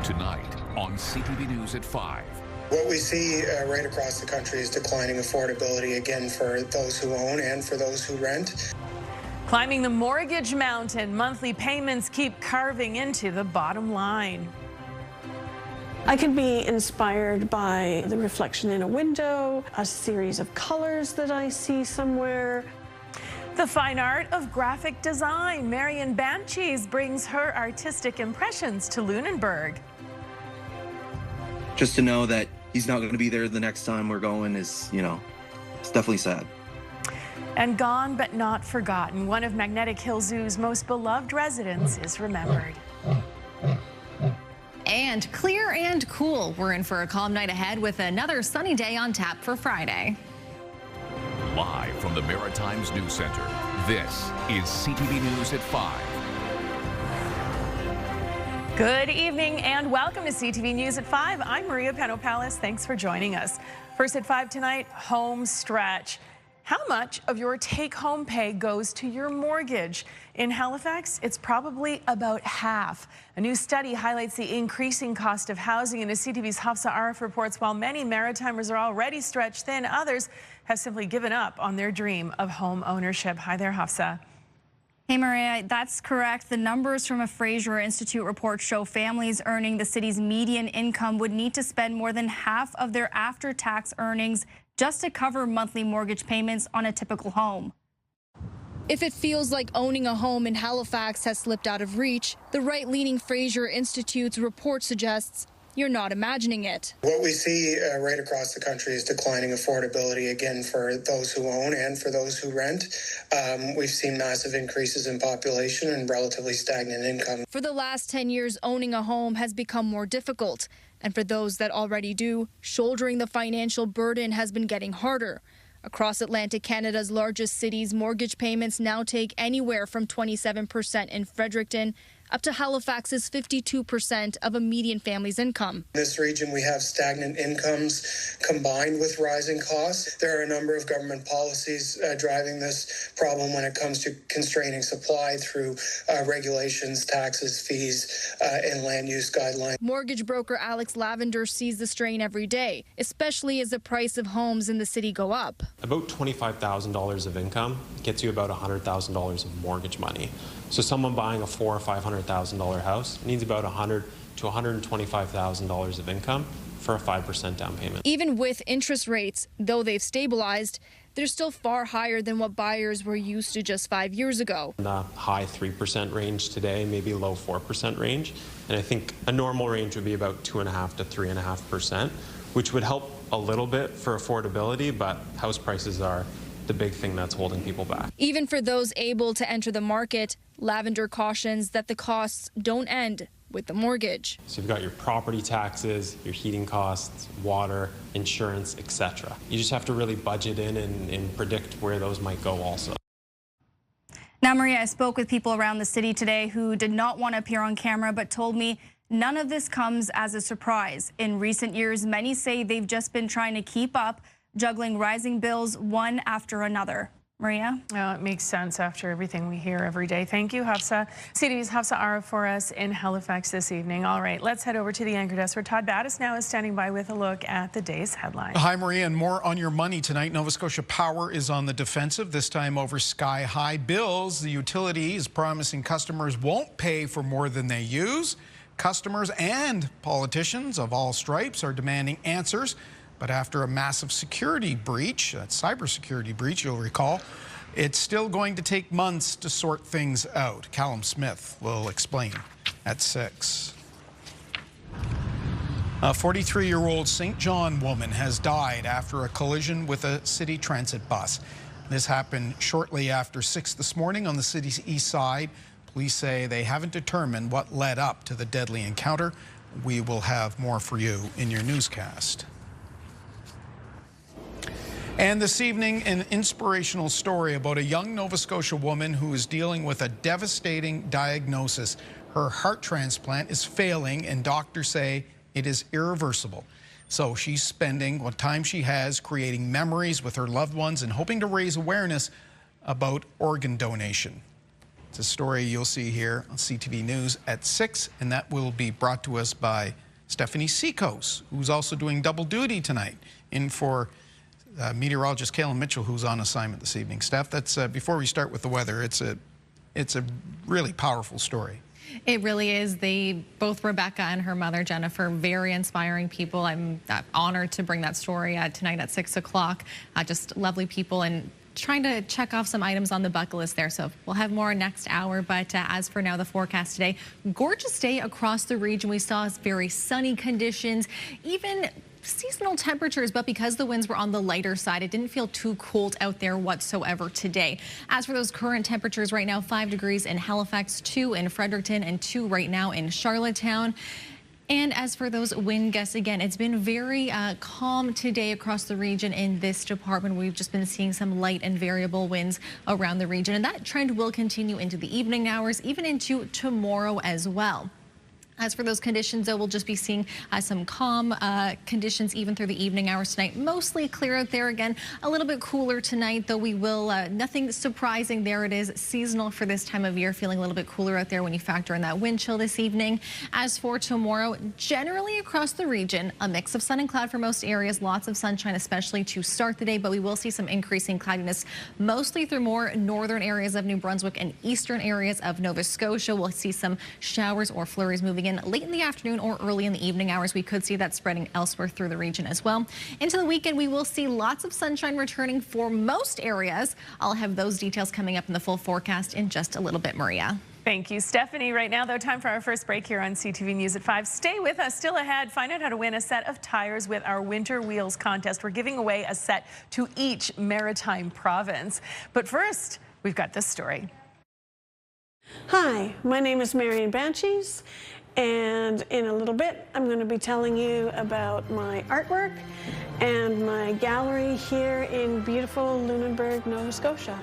Tonight on CTV News at 5. What we see right across the country is declining affordability, again, for those who own and for those who rent. Climbing the mortgage mountain, monthly payments keep carving into the bottom line. I can be inspired by the reflection in a window, a series of colors that I see somewhere. The fine art of graphic design. Marion Banshees brings her artistic impressions to Lunenburg. Just to know that he's not going to be there the next time we're going is, it's definitely sad. And gone but not forgotten, one of Magnetic Hill Zoo's most beloved residents is remembered. And clear and cool. We're in for a calm night ahead with another sunny day on tap for Friday. Live from the Maritimes News Center, this is CTV News at 5. Good evening and welcome to CTV News at 5. I'm Maria Penopalis. Thanks for joining us. First at 5 tonight, home stretch. How much of your take-home pay goes to your mortgage? In Halifax, it's probably about half. A new study highlights the increasing cost of housing, and as CTV's Hafsa Arif reports, while many Maritimers are already stretched thin, others have simply given up on their dream of home ownership. Hi there, Hafsa. Hey, Maria, that's correct. The numbers from a Fraser Institute report show families earning the city's median income would need to spend more than half of their after-tax earnings just to cover monthly mortgage payments on a typical home. If it feels like owning a home in Halifax has slipped out of reach, the right-leaning Fraser Institute's report suggests you're not imagining it. What we see right across the country is declining affordability, again, for those who own and for those who rent. We've seen massive increases in population and relatively stagnant income. For the last 10 years, owning a home has become more difficult. And for those that already do, shouldering the financial burden has been getting harder. Across Atlantic Canada's largest cities, mortgage payments now take anywhere from 27% in Fredericton up to Halifax's 52% of a median family's income. In this region, we have stagnant incomes combined with rising costs. There are a number of government policies driving this problem when it comes to constraining supply through regulations, taxes, fees, and land use guidelines. Mortgage broker Alex Lavender sees the strain every day, especially as the price of homes in the city go up. About $25,000 of income gets you about $100,000 of mortgage money. So someone buying a $400,000 or $500,000 house needs about $100,000 to $125,000 of income for a 5% down payment. Even with interest rates, though they've stabilized, they're still far higher than what buyers were used to just 5 years ago. In the high 3% range today, maybe low 4% range. And I think a normal range would be about 2.5% to 3.5%, which would help a little bit for affordability, but house prices are the big thing that's holding people back. Even for those able to enter the market, Lavender cautions that the costs don't end with the mortgage. So you've got your property taxes, your heating costs, water, insurance, etc. You just have to really budget in and predict where those might go also. Now, Maria, I spoke with people around the city today who did not want to appear on camera, but told me none of this comes as a surprise. In recent years, many say they've just been trying to keep up, juggling rising bills one after another. Maria? Oh, it makes sense after everything we hear every day. Thank you, Hafsa. CTV's Hafsa Arif for us in Halifax this evening. All right, let's head over to the anchor desk where Todd Battis now is standing by with a look at the day's headlines. Hi, Maria, and more on your money tonight. Nova Scotia Power is on the defensive, this time over sky-high bills. The utility is promising customers won't pay for more than they use. Customers and politicians of all stripes are demanding answers. But after a massive security breach, a cybersecurity breach, you'll recall, it's still going to take months to sort things out. Callum Smith will explain at 6. A 43-year-old St. John woman has died after a collision with a city transit bus. This happened shortly after 6 this morning on the city's east side. Police say they haven't determined what led up to the deadly encounter. We will have more for you in your newscast. And this evening, an inspirational story about a young Nova Scotia woman who is dealing with a devastating diagnosis. Her heart transplant is failing, and doctors say it is irreversible. So she's spending what time she has creating memories with her loved ones and hoping to raise awareness about organ donation. It's a story you'll see here on CTV News at 6, and that will be brought to us by Stephanie Seacos, who's also doing double duty tonight, in for meteorologist Kayla Mitchell, who's on assignment this evening. Steph, that's before we start with the weather, it's a really powerful story. It really is. Both Rebecca and her mother, Jennifer, very inspiring people. I'm honored to bring that story tonight at 6 o'clock. Just lovely people, and trying to check off some items on the bucket list there. So we'll have more next hour. But as for now, the forecast today, gorgeous day across the region. We saw very sunny conditions, even seasonal temperatures, but because the winds were on the lighter side, it didn't feel too cold out there whatsoever today. As for those current temperatures right now, 5 degrees in Halifax, 2 in Fredericton, and 2 right now in Charlottetown. And as for those wind gusts, again, it's been very calm today across the region in this department. We've just been seeing some light and variable winds around the region, and that trend will continue into the evening hours, even into tomorrow as well. As for those conditions, though, we'll just be seeing some calm conditions even through the evening hours tonight. Mostly clear out there again. A little bit cooler tonight, though we will, nothing surprising. There it is, seasonal for this time of year, feeling a little bit cooler out there when you factor in that wind chill this evening. As for tomorrow, generally across the region, a mix of sun and cloud for most areas. Lots of sunshine, especially to start the day, but we will see some increasing cloudiness, mostly through more northern areas of New Brunswick and eastern areas of Nova Scotia. We'll see some showers or flurries moving in late in the afternoon or early in the evening hours. We could see that spreading elsewhere through the region as well. Into the weekend, we will see lots of sunshine returning for most areas. I'll have those details coming up in the full forecast in just a little bit, Maria. Thank you, Stephanie. Right now, though, time for our first break here on CTV News at 5. Stay with us. Still ahead, find out how to win a set of tires with our Winter Wheels contest. We're giving away a set to each maritime province. But first, we've got this story. Hi, my name is Marion Banshees, and in a little bit I'm going to be telling you about my artwork and my gallery here in beautiful Lunenburg, Nova Scotia.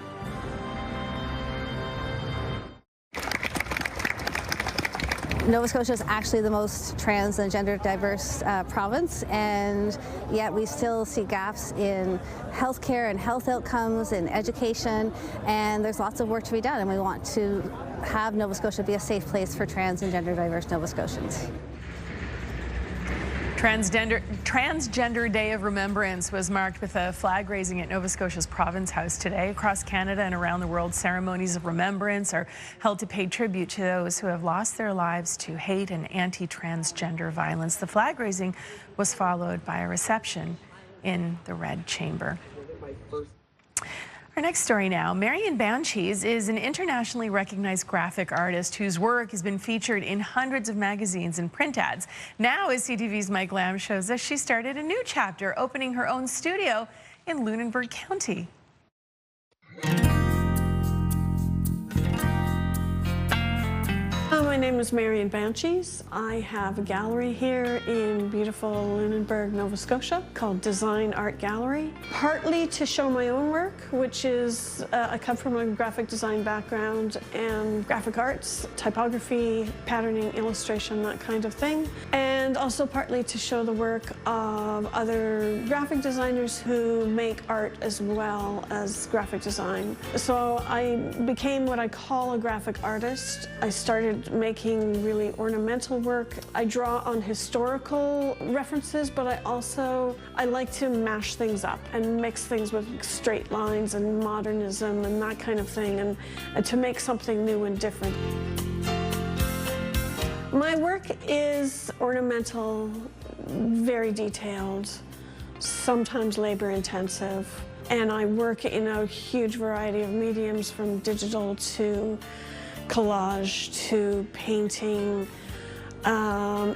Nova Scotia is actually the most trans and gender diverse province, and yet we still see gaps in healthcare and health outcomes and education, and there's lots of work to be done, and we want to have Nova Scotia be a safe place for trans and gender diverse Nova Scotians. Transgender Day of Remembrance was marked with a flag raising at Nova Scotia's Province House today. Across Canada and around the world, ceremonies of remembrance are held to pay tribute to those who have lost their lives to hate and anti-transgender violence. The flag raising was followed by a reception in the Red Chamber. Our next story now. Marion Banshees is an internationally recognized graphic artist whose work has been featured in hundreds of magazines and print ads. Now, as CTV's Mike Lamb shows us, she started a new chapter, opening her own studio in Lunenburg County. My name is Marion Banshees. I have a gallery here in beautiful Lunenburg, Nova Scotia called Design Art Gallery. Partly to show my own work, which is, I come from a graphic design background and graphic arts, typography, patterning, illustration, that kind of thing. And also partly to show the work of other graphic designers who make art as well as graphic design. So I became what I call a graphic artist. I started making really ornamental work. I draw on historical references, but I like to mash things up and mix things with straight lines and modernism and that kind of thing, and to make something new and different. My work is ornamental, very detailed, sometimes labor intensive, and I work in a huge variety of mediums, from digital to collage to painting.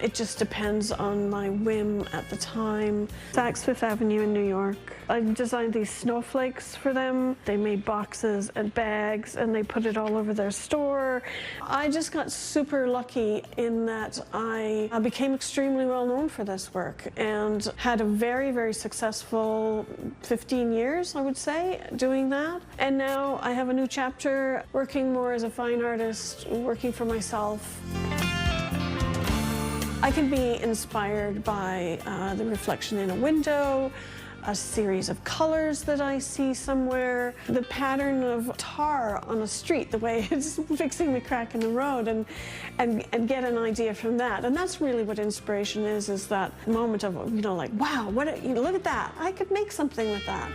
It just depends on my whim at the time. Saks Fifth Avenue in New York. I designed these snowflakes for them. They made boxes and bags and they put it all over their store. I just got super lucky in that I became extremely well known for this work and had a very, very successful 15 years, I would say, doing that. And now I have a new chapter, working more as a fine artist, working for myself. I can be inspired by the reflection in a window, a series of colors that I see somewhere, the pattern of tar on a street, the way it's fixing the crack in the road, and get an idea from that. And that's really what inspiration is that moment of, you know, like, wow, look at that. I could make something with that.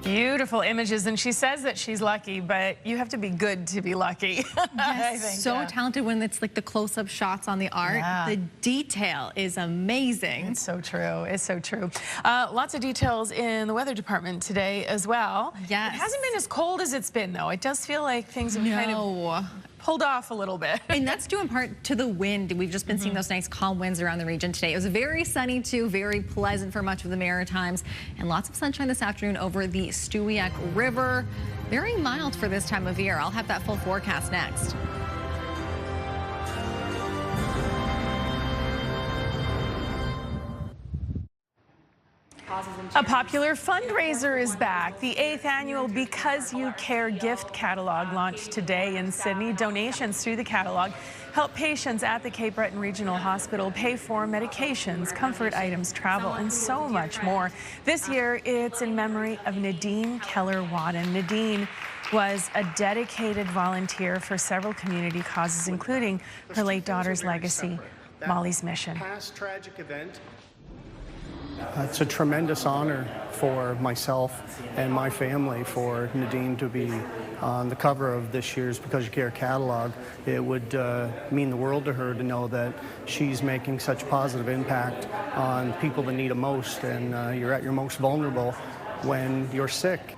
Beautiful images, and she says that she's lucky, but you have to be good to be lucky. Yes, I think, so talented when it's like the close-up shots on the art. Yeah. The detail is amazing. It's so true. It's so true. Lots of details in the weather department today as well. Yes. It hasn't been as cold as it's been, though. It does feel like things have kind of pulled off a little bit. And that's due in part to the wind. We've just been seeing those nice calm winds around the region today. It was very sunny too, very pleasant for much of the Maritimes, and lots of sunshine this afternoon over the Stewiacke River. Very mild for this time of year. I'll have that full forecast next. A popular fundraiser is back. The 8th annual Because You Care gift catalog launched today in Sydney. Donations through the catalog help patients at the Cape Breton Regional Hospital pay for medications, comfort items, travel, and so much more. This year, it's in memory of Nadine Keller-Wadden. Nadine was a dedicated volunteer for several community causes, including her late daughter's legacy, Molly's Mission. Past tragic event. It's a tremendous honor for myself and my family for Nadine to be on the cover of this year's Because You Care catalog. It would mean the world to her to know that she's making such positive impact on people that need it most, and you're at your most vulnerable when you're sick.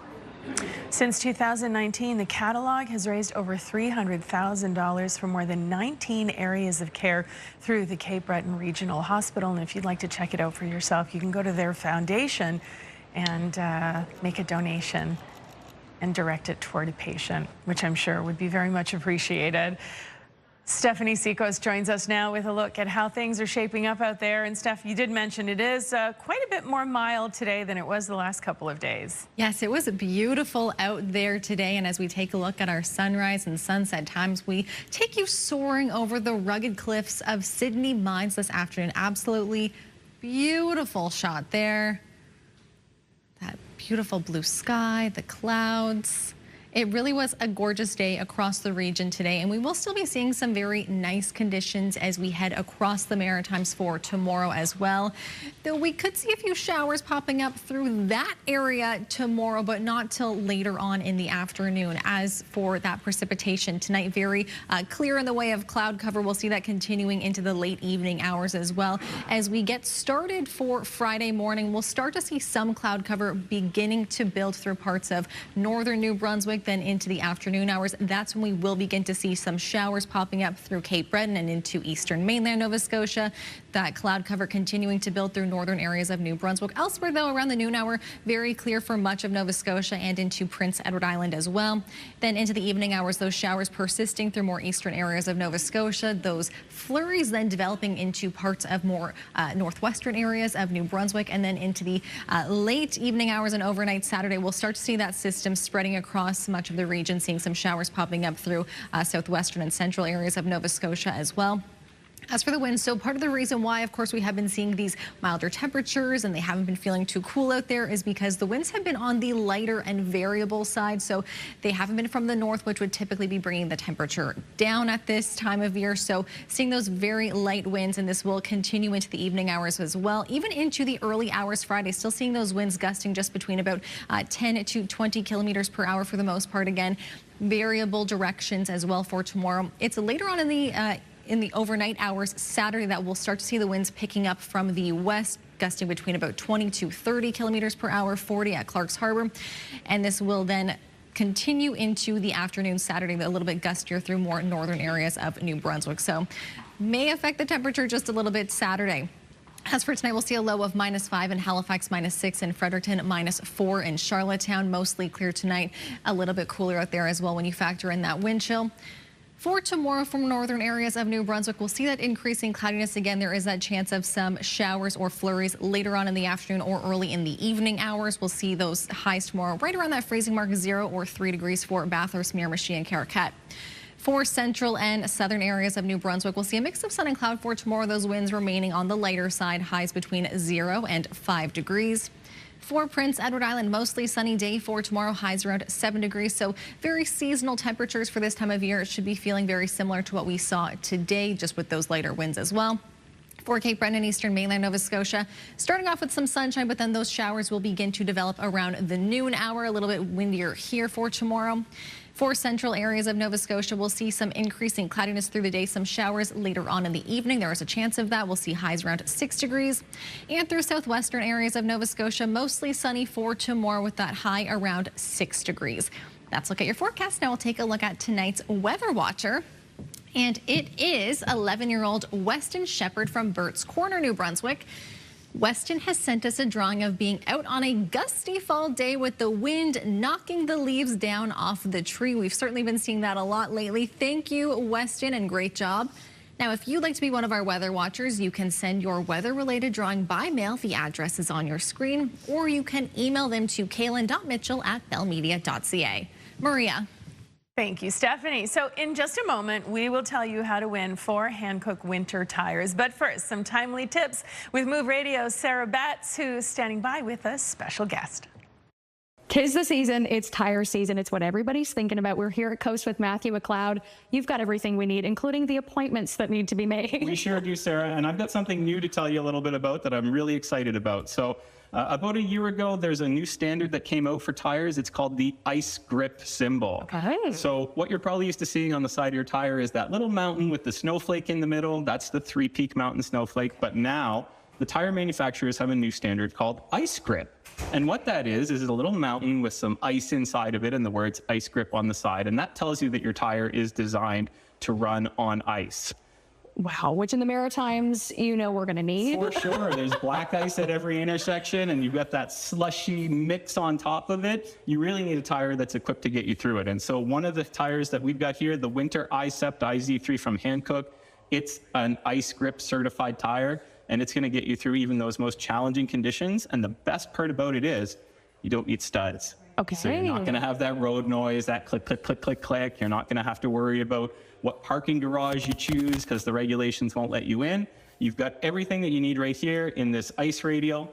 Since 2019, the catalog has raised over $300,000 for more than 19 areas of care through the Cape Breton Regional Hospital. And if you'd like to check it out for yourself, you can go to their foundation and make a donation and direct it toward a patient, which I'm sure would be very much appreciated. Stephanie Sikos joins us now with a look at how things are shaping up out there. And Steph, you did mention it is quite a bit more mild today than it was the last couple of days. Yes, it was beautiful out there today. And as we take a look at our sunrise and sunset times, we take you soaring over the rugged cliffs of Sydney Mines this afternoon. Absolutely beautiful shot there. That beautiful blue sky, the clouds. It really was a gorgeous day across the region today, and we will still be seeing some very nice conditions as we head across the Maritimes for tomorrow as well. Though we could see a few showers popping up through that area tomorrow, but not till later on in the afternoon. As for that precipitation tonight, very clear in the way of cloud cover. We'll see that continuing into the late evening hours as well. As we get started for Friday morning, we'll start to see some cloud cover beginning to build through parts of northern New Brunswick. Then into the afternoon hours, that's when we will begin to see some showers popping up through Cape Breton and into eastern mainland Nova Scotia. That cloud cover continuing to build through northern areas of New Brunswick. Elsewhere, though, around the noon hour, very clear for much of Nova Scotia and into Prince Edward Island as well. Then into the evening hours, those showers persisting through more eastern areas of Nova Scotia. Those flurries then developing into parts of more northwestern areas of New Brunswick, and then into the late evening hours and overnight Saturday, we'll start to see that system spreading across much of the region, seeing some showers popping up through southwestern and central areas of Nova Scotia as well. As for the winds, so part of the reason why, of course, we have been seeing these milder temperatures and they haven't been feeling too cool out there is because the winds have been on the lighter and variable side. So they haven't been from the north, which would typically be bringing the temperature down at this time of year. So seeing those very light winds, and this will continue into the evening hours as well, even into the early hours Friday. Still seeing those winds gusting just between about 10 to 20 kilometers per hour for the most part. Again, variable directions as well for tomorrow. It's later on in the overnight hours Saturday that we'll start to see the winds picking up from the west, gusting between about 20 to 30 kilometers per hour, 40 at Clark's Harbor. And this will then continue into the afternoon Saturday, a little bit gustier through more northern areas of New Brunswick. So may affect the temperature just a little bit Saturday. As for tonight, we'll see a low of -5 in Halifax, -6 in Fredericton, -4 in Charlottetown. Mostly clear tonight, a little bit cooler out there as well when you factor in that wind chill. For tomorrow from northern areas of New Brunswick, we'll see that increasing cloudiness again. There is that chance of some showers or flurries later on in the afternoon or early in the evening hours. We'll see those highs tomorrow right around that freezing mark, 0 or 3 degrees for Bathurst, Miramichi, and Caracat. For central and southern areas of New Brunswick, we'll see a mix of sun and cloud for tomorrow. Those winds remaining on the lighter side, highs between 0 and 5 degrees. For Prince Edward Island, mostly sunny day for tomorrow, highs around 7 degrees. So very seasonal temperatures for this time of year. It should be feeling very similar to what we saw today, just with those lighter winds as well. For Cape Breton and eastern mainland Nova Scotia, starting off with some sunshine, but then those showers will begin to develop around the noon hour. A little bit windier here for tomorrow. For central areas of Nova Scotia, we'll see some increasing cloudiness through the day, some showers later on in the evening. There is a chance of that. We'll see highs around 6 degrees. And through southwestern areas of Nova Scotia, mostly sunny for tomorrow with that high around 6 degrees. That's a look at your forecast. Now we'll take a look at tonight's Weather Watcher. And it is 11-year-old Weston Shepherd from Burt's Corner, New Brunswick. Weston has sent us a drawing of being out on a gusty fall day with the wind knocking the leaves down off the tree. We've certainly been seeing that a lot lately. Thank you, Weston, and great job. Now, if you'd like to be one of our weather watchers, you can send your weather-related drawing by mail. The address is on your screen, or you can email them to kaylin.mitchell@bellmedia.ca. Maria. Thank you, Stephanie. So in just a moment, we will tell you how to win 4 Hankook winter tires. But first, some timely tips with Move Radio's Sarah Betts, who's standing by with a special guest. 'Tis the season, it's tire season, it's what everybody's thinking about. We're here at Coast with Matthew McLeod. You've got everything we need, including the appointments that need to be made. We sure do, Sarah, and I've got something new to tell you a little bit about that I'm really excited about. So about a year ago, there's a new standard that came out for tires. It's called the ice grip symbol. Okay. So what you're probably used to seeing on the side of your tire is that little mountain with the snowflake in the middle. That's the Three Peak Mountain snowflake. But now the tire manufacturers have a new standard called ice grip. And what that is a little mountain with some ice inside of it and the words ice grip on the side. And that tells you that your tire is designed to run on ice. Wow, which in the Maritimes, you know we're going to need. For sure. There's black ice at every intersection, and you've got that slushy mix on top of it. You really need a tire that's equipped to get you through it. And so one of the tires that we've got here, the Winter iCept IZ3 from Hankook, it's an ice grip certified tire, and it's going to get you through even those most challenging conditions. And the best part about it is you don't need studs. Okay. So you're not going to have that road noise, that click, click, click, click, click. You're not going to have to worry about what parking garage you choose because the regulations won't let you in. You've got everything that you need right here in this ice radial,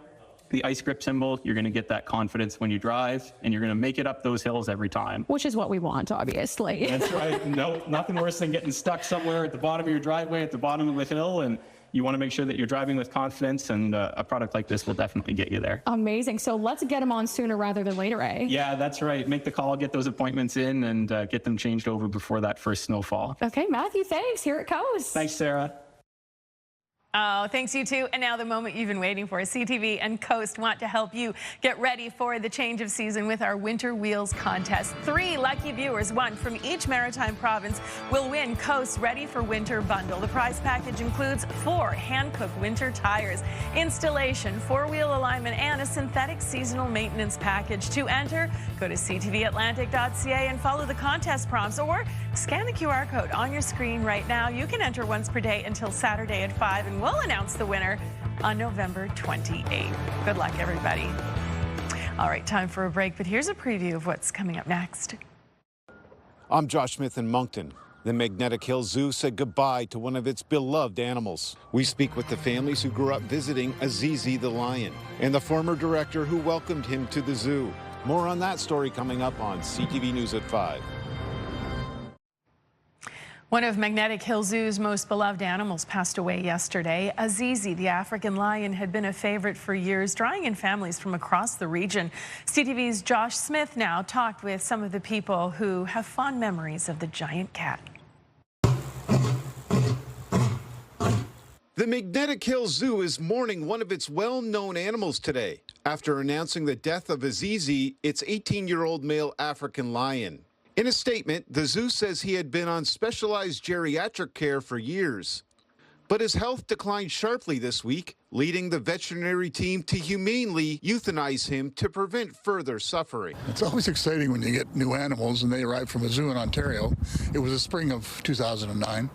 the ice grip symbol. You're going to get that confidence when you drive, and you're going to make it up those hills every time. Which is what we want, obviously. That's right. No, nothing worse than getting stuck somewhere at the bottom of your driveway, at the bottom of the hill, and you want to make sure that you're driving with confidence, and a product like this will definitely get you there. Amazing. So let's get them on sooner rather than later, eh? Yeah, that's right. Make the call, get those appointments in, and get them changed over before that first snowfall. Okay, Matthew, thanks. Here it goes. Thanks, Sarah. Oh, thanks you too. And now the moment you've been waiting for. CTV and Coast want to help you get ready for the change of season with our Winter Wheels contest. 3 lucky viewers, 1 from each maritime province, will win Coast's Ready for Winter bundle. The prize package includes 4 Hankook winter tires, installation, 4-wheel alignment, and a synthetic seasonal maintenance package. To enter, go to ctvatlantic.ca and follow the contest prompts, or scan the QR code on your screen right now. You can enter once per day until Saturday at 5, and we'll announce the winner on November 28th. Good luck, everybody. All right, time for a break, but here's a preview of what's coming up next. I'm Josh Smith in Moncton. The Magnetic Hills Zoo said goodbye to one of its beloved animals. We speak with the families who grew up visiting Azizi the lion and the former director who welcomed him to the zoo. More on that story coming up on CTV News at 5. One of Magnetic Hill Zoo's most beloved animals passed away yesterday. Azizi, the African lion, had been a favorite for years, drawing in families from across the region. CTV's Josh Smith now talked with some of the people who have fond memories of the giant cat. The Magnetic Hill Zoo is mourning one of its well-known animals today after announcing the death of Azizi, its 18-year-old male African lion. In a statement, the zoo says he had been on specialized geriatric care for years. But his health declined sharply this week, leading the veterinary team to humanely euthanize him to prevent further suffering. It's always exciting when you get new animals and they arrive from a zoo in Ontario. It was the spring of 2009.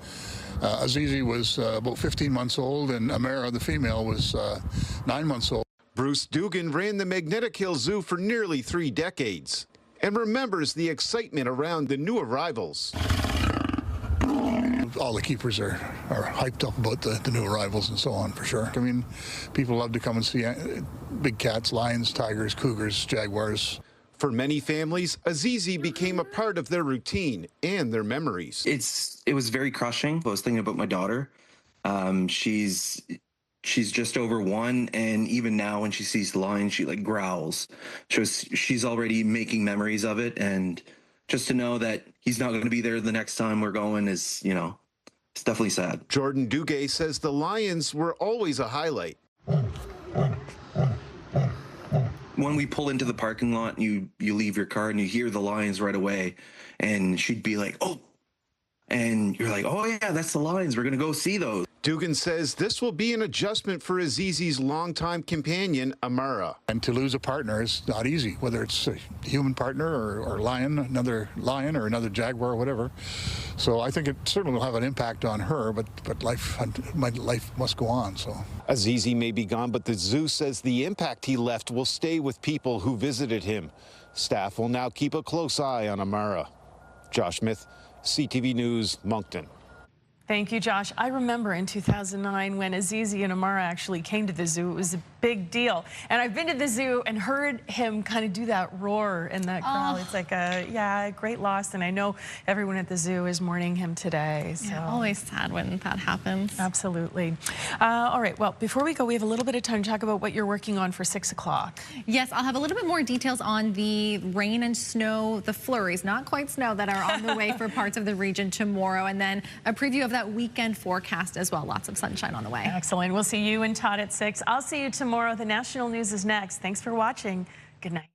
Azizi was about 15 months old, and Amara, the female, was 9 months old. Bruce Dugan ran the Magnetic Hill Zoo for nearly 3 decades and remembers the excitement around the new arrivals. All the keepers are hyped up about the new arrivals and so on, for sure. I mean, people love to come and see big cats, lions, tigers, cougars, jaguars. For many families, Azizi became a part of their routine and their memories. It was very crushing. I was thinking about my daughter. She's just over 1, and even now when she sees the lion, she like growls. She's already making memories of it, and just to know that he's not going to be there the next time we're going is, you know, it's definitely sad. Jordan Duguay says the lions were always a highlight. When we pull into the parking lot, you leave your car and you hear the lions right away, and she'd be like, oh, and you're like, oh yeah, that's the lions. We're going to go see those. Dugan says this will be an adjustment for Azizi's longtime companion, Amara. And to lose a partner is not easy, whether it's a human partner or lion, another lion or another jaguar or whatever. So I think it certainly will have an impact on her, but life must go on. So Azizi may be gone, but the zoo says the impact he left will stay with people who visited him. Staff will now keep a close eye on Amara. Josh Smith, CTV News, Moncton. Thank you, Josh. I remember in 2009 when Azizi and Amara actually came to the zoo. It was a big deal. And I've been to the zoo and heard him kind of do that roar in that growl. It's like a great loss. And I know everyone at the zoo is mourning him today. So. Yeah, always sad when that happens. Absolutely. All right, well, before we go, we have a little bit of time to talk about what you're working on for 6 o'clock. Yes, I'll have a little bit more details on the rain and snow, the flurries, not quite snow, that are on the way for parts of the region tomorrow. And then a preview of that weekend forecast as well. Lots of sunshine on the way. Excellent. We'll see you and Todd at 6. I'll see you tomorrow. The national news is next. Thanks for watching. Good night.